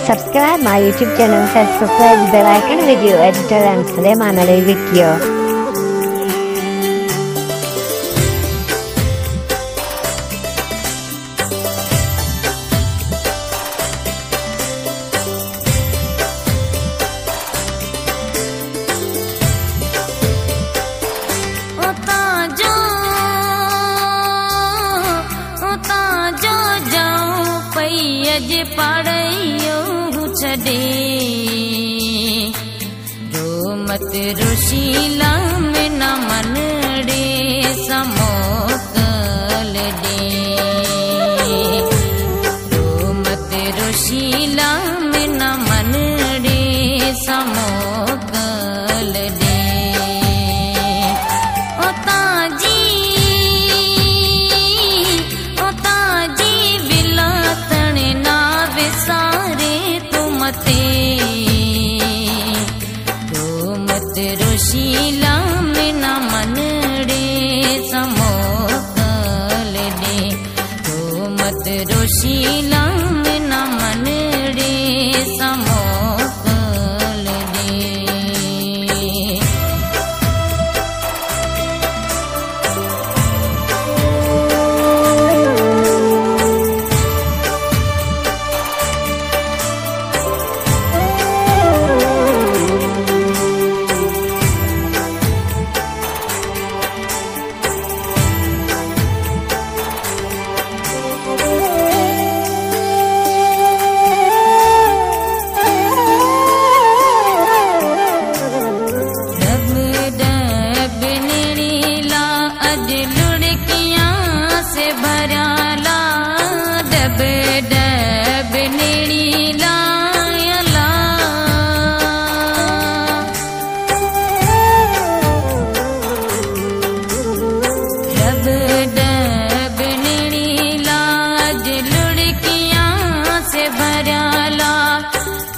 Subscribe my YouTube channel, Facebook page, bell icon, video editor and Sulaiman Ali Video. जे पाड़ियो छॾे जो मत रुशीला में न मनड़े समोकल दे जो मत रुशीला में न मनड़े समोकल दे रुशीला में न मनड़े समोकल दे तो मत रुशीला में न मनड़े समोकल दे।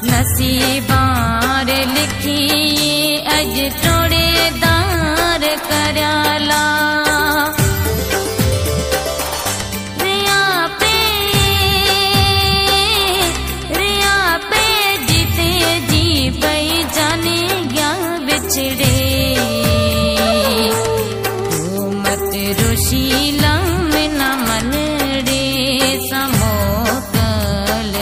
नसीबार लिखी अज टोड़ेदार कराला रिया पे जीते जी पई जाने गया बिछड़े तू मत रुशीला में न मनड़े समोकल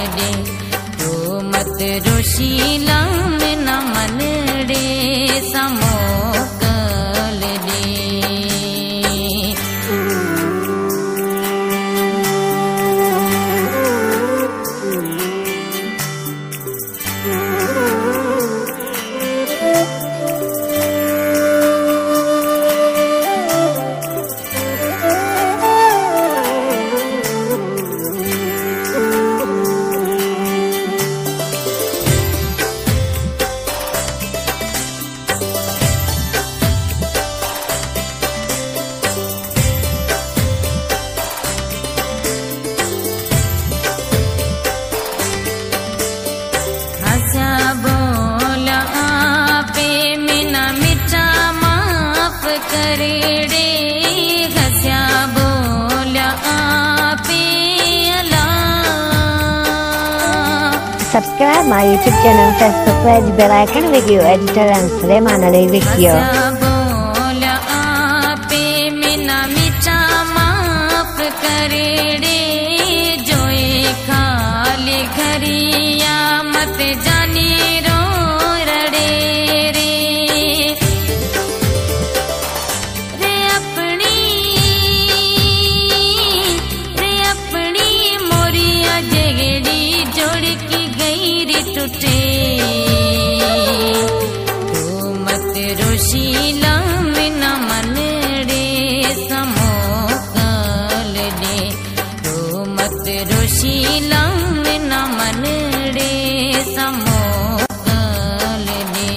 दे रुशीला में न मनड़े समोकल दे। करेड़े हस्या बोला आपे अला। Subscribe my YouTube channel, Facebook page, bell icon, video editor and Sulaiman Ali Video. बोला आपे मिना मिठा माफ करेड़े जोए खाली घरिया मत जानी रो रड़े रे टूटे तो मत रुशीला में न मनड़े समोकल दे तो मत रुशीला में न मनड़े समोकल दे।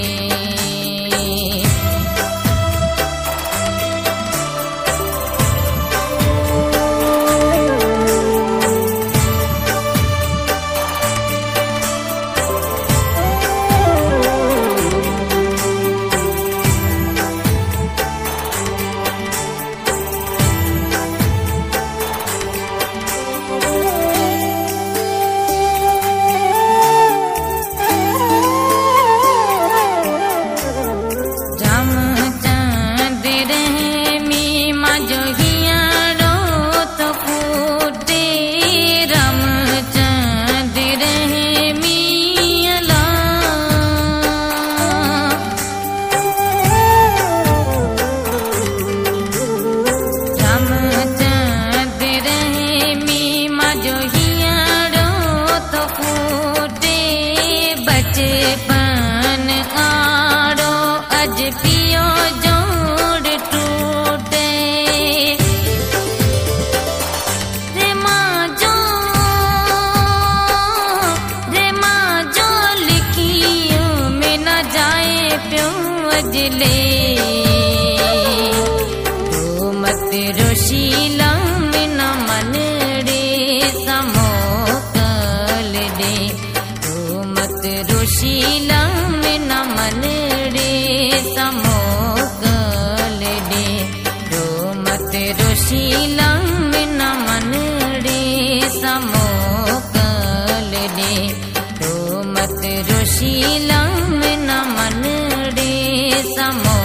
भजले तो मत रोशीला में न मन रे समोकल दे तो मत रोशीला में न मन रे समोकल दे तो मत रोशीला में न मन रे समोकल दे तो मत रोशीला में न मन रे समो